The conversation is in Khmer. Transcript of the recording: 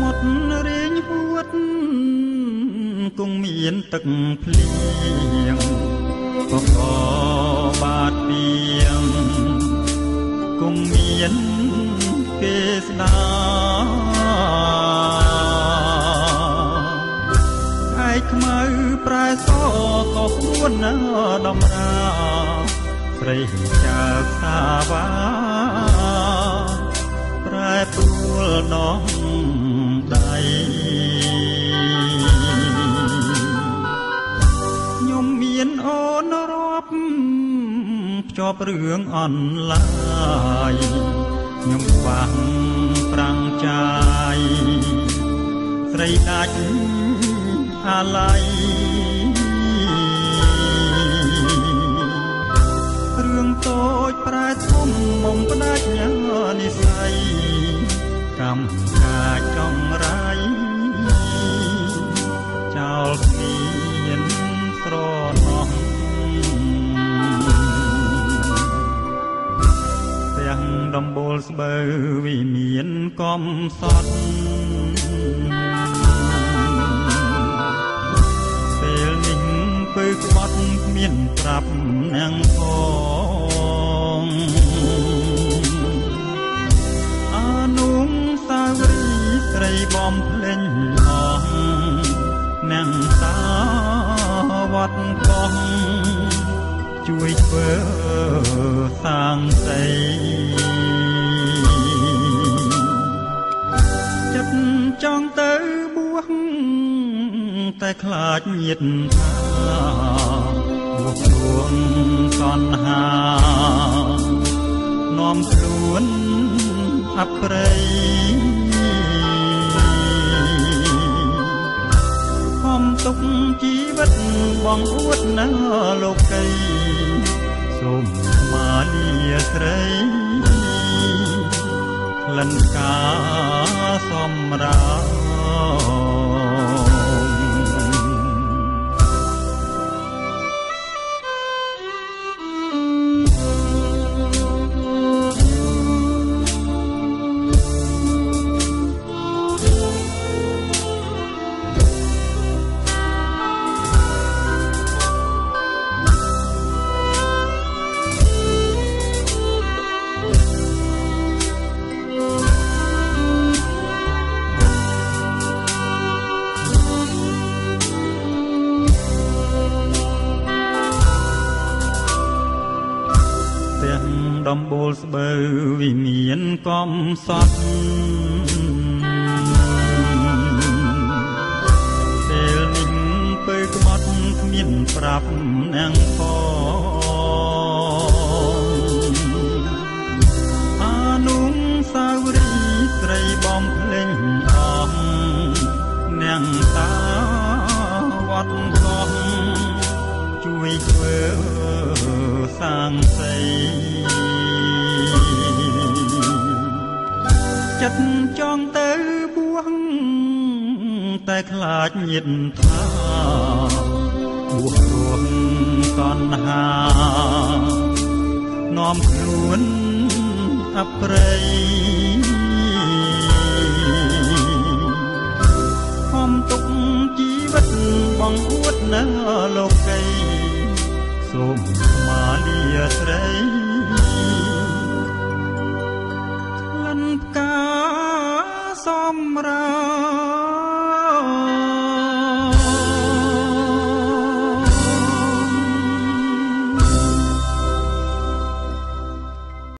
មុទ្ររៀងហួតគង់មានទឹកភ្លៀងក៏បាតពីងគង់មានគេស្ដាឯខ្មៅប្រែសក៏ពួនដំរាស្រីចើសាវ៉ាប្រែព្រួលនំដៃខ្ញុំមានអូនរាប់ភ្ជាប់រឿងអនឡាញខ្ញុំខ្វះប្រាំងចាយស្រីដាច់អាឡ័យរឿងតូចប្រែធំមុំផ្ដាច់ញ៉ានិស័យកម្មការចង់រាយចោលគ្មានស្រណោះទាំងដំបូលស្បូវវិមានកំសត់ពេលនេះពើក្បត់គ្មានប្រាប់នឹងផងអានុងសាវរីស្រីបំភ្លេងអស់នឹងតាវត្តកោះជួយធ្វើសាងសីចិត្តចង់ទៅបួសតែខ្លាចញាតថាបួសរួងសន្ហានាំខ្លួនអប្រិយហំទុកជីវិតបងអួតណាលោកីសូមមាលាស្រីក្លិនការសម្រាប់ដំបូលស្បូវវិមានកំសត់ពេលនេះពើក្បត់គ្មានប្រាប់នឹងផងអានុងសាវរីស្រីបំភ្លេងអស់នឹងតាវត្តកោះជួយធ្វើសាងសីចិត្តចង់ទៅបួសតែខ្លាចញាតថាបួសរួងកណ្ហានាំខ្លួនអប្រិយហំទុកជីវិតបងអួតណាលោកីសូមមាលាស្រីក្លិនផ្កាសម្រាប់